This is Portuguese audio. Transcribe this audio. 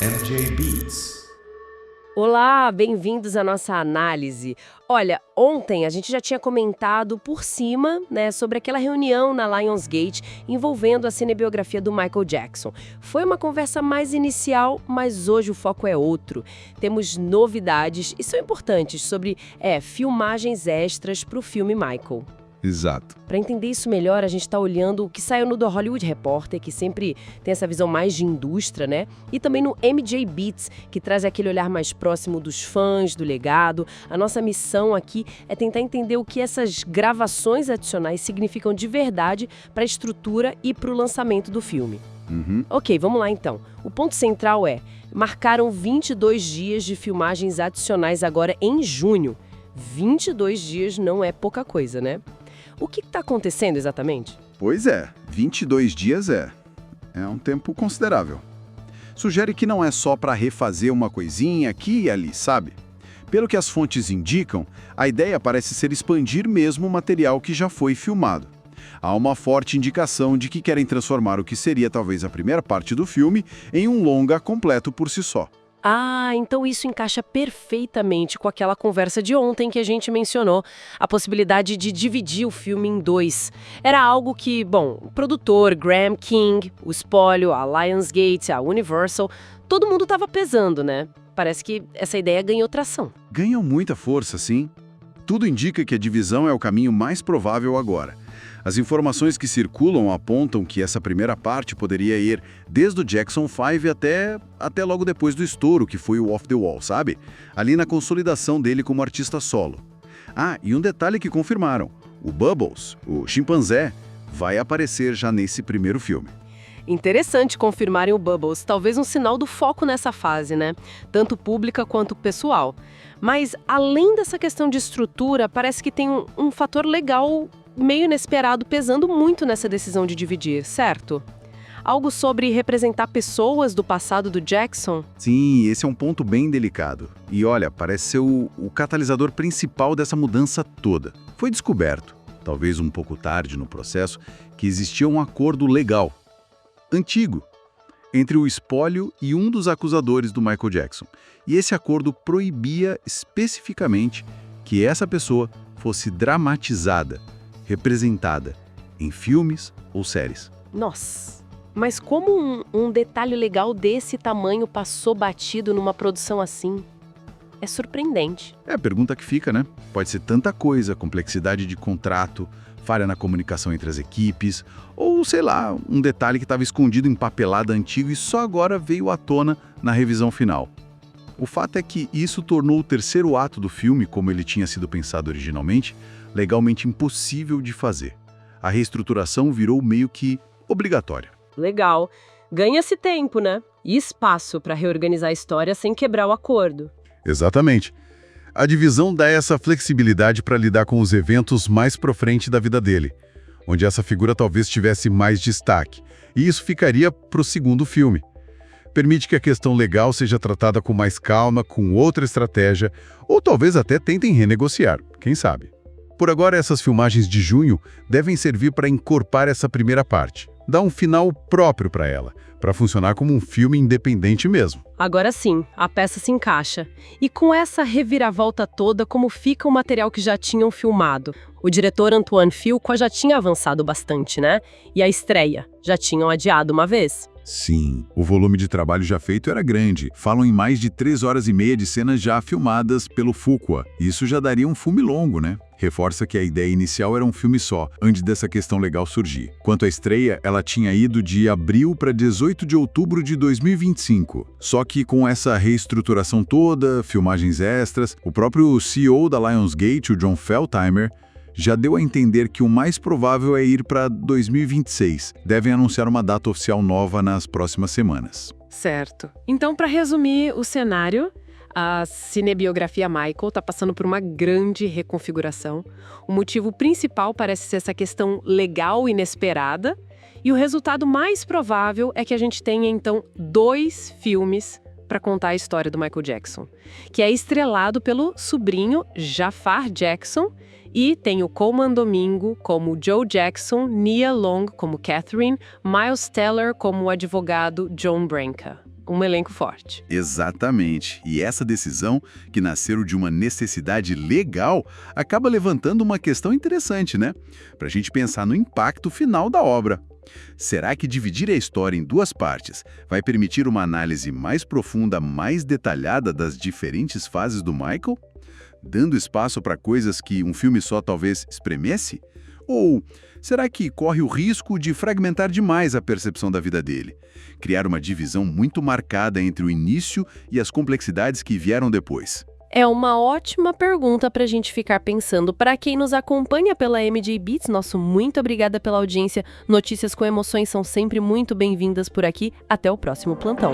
MJ Beats. Olá, bem-vindos à nossa análise. Olha, ontem a gente já tinha comentado por cima, né, sobre aquela reunião na Lionsgate envolvendo a cinebiografia do Michael Jackson. Foi uma conversa mais inicial, mas hoje o foco é outro. Temos novidades e são importantes sobre filmagens extras para o filme Michael. Exato. Para entender isso melhor, a gente está olhando o que saiu no The Hollywood Reporter, que sempre tem essa visão mais de indústria, né? E também no MJ Beats, que traz aquele olhar mais próximo dos fãs, do legado. A nossa missão aqui é tentar entender o que essas gravações adicionais significam de verdade para a estrutura e para o lançamento do filme. Ok, vamos lá então. O ponto central marcaram 22 dias de filmagens adicionais agora em junho. 22 dias não é pouca coisa, né? O que está acontecendo exatamente? Pois é, 22 dias é um tempo considerável. Sugere que não é só para refazer uma coisinha aqui e ali, sabe? Pelo que as fontes indicam, a ideia parece ser expandir mesmo o material que já foi filmado. Há uma forte indicação de que querem transformar o que seria talvez a primeira parte do filme em um longa completo por si só. Ah, então isso encaixa perfeitamente com aquela conversa de ontem que a gente mencionou, a possibilidade de dividir o filme em dois. Era algo que, bom, o produtor, Graham King, o Espólio, a Lionsgate, a Universal, todo mundo estava pesando, né? Parece que essa ideia ganhou tração. Ganham muita força, sim. Tudo indica que a divisão é o caminho mais provável agora. As informações que circulam apontam que essa primeira parte poderia ir desde o Jackson 5 até logo depois do estouro, que foi o Off the Wall, sabe? Ali na consolidação dele como artista solo. Ah, e um detalhe que confirmaram: o Bubbles, o chimpanzé, vai aparecer já nesse primeiro filme. Interessante confirmarem o Bubbles, talvez um sinal do foco nessa fase, né? Tanto pública quanto pessoal. Mas, além dessa questão de estrutura, parece que tem um fator legal meio inesperado pesando muito nessa decisão de dividir, certo? Algo sobre representar pessoas do passado do Jackson? Sim, esse é um ponto bem delicado. E olha, parece ser o catalisador principal dessa mudança toda. Foi descoberto, talvez um pouco tarde no processo, que existia um acordo legal, antigo, entre o espólio e um dos acusadores do Michael Jackson. E esse acordo proibia especificamente que essa pessoa fosse dramatizada, representada em filmes ou séries. Nossa, mas como um detalhe legal desse tamanho passou batido numa produção assim? É surpreendente. É a pergunta que fica, né? Pode ser tanta coisa, complexidade de contrato, falha na comunicação entre as equipes, ou, sei lá, um detalhe que estava escondido em papelada antigo e só agora veio à tona na revisão final. O fato é que isso tornou o terceiro ato do filme, como ele tinha sido pensado originalmente, legalmente impossível de fazer. A reestruturação virou meio que obrigatória. Legal. Ganha-se tempo, né? E espaço para reorganizar a história sem quebrar o acordo. Exatamente. A divisão dá essa flexibilidade para lidar com os eventos mais pra frente da vida dele, onde essa figura talvez tivesse mais destaque. E isso ficaria para o segundo filme. Permite que a questão legal seja tratada com mais calma, com outra estratégia, ou talvez até tentem renegociar, quem sabe. Por agora, essas filmagens de junho devem servir para encorpar essa primeira parte, dar um final próprio para ela, para funcionar como um filme independente mesmo. Agora sim, a peça se encaixa. E com essa reviravolta toda, como fica o material que já tinham filmado? O diretor Antoine Fuqua já tinha avançado bastante, né? E a estreia? Já tinham adiado uma vez? Sim, o volume de trabalho já feito era grande. Falam em mais de 3 horas e meia de cenas já filmadas pelo Fuqua. Isso já daria um filme longo, né? Reforça que a ideia inicial era um filme só, antes dessa questão legal surgir. Quanto à estreia, ela tinha ido de abril para 18 de outubro de 2025. Só que com essa reestruturação toda, filmagens extras, o próprio CEO da Lionsgate, o John Feldheimer, já deu a entender que o mais provável é ir para 2026. Devem anunciar uma data oficial nova nas próximas semanas. Certo. Então, para resumir o cenário, a cinebiografia Michael está passando por uma grande reconfiguração. O motivo principal parece ser essa questão legal inesperada. E o resultado mais provável é que a gente tenha, então, 2 filmes para contar a história do Michael Jackson, que é estrelado pelo sobrinho Jafar Jackson. E tem o Colman Domingo como Joe Jackson, Nia Long como Catherine, Miles Teller como o advogado John Branca. um elenco forte. Exatamente. E essa decisão, que nasceu de uma necessidade legal, acaba levantando uma questão interessante, né? Para a gente pensar no impacto final da obra. Será que dividir a história em duas partes vai permitir uma análise mais profunda, mais detalhada das diferentes fases do Michael? Dando espaço para coisas que um filme só talvez espremesse? Ou será que corre o risco de fragmentar demais a percepção da vida dele? Criar uma divisão muito marcada entre o início e as complexidades que vieram depois? É uma ótima pergunta para a gente ficar pensando. Para quem nos acompanha pela MJ Beats, nosso muito obrigada pela audiência. Notícias com emoções são sempre muito bem-vindas por aqui. Até o próximo plantão.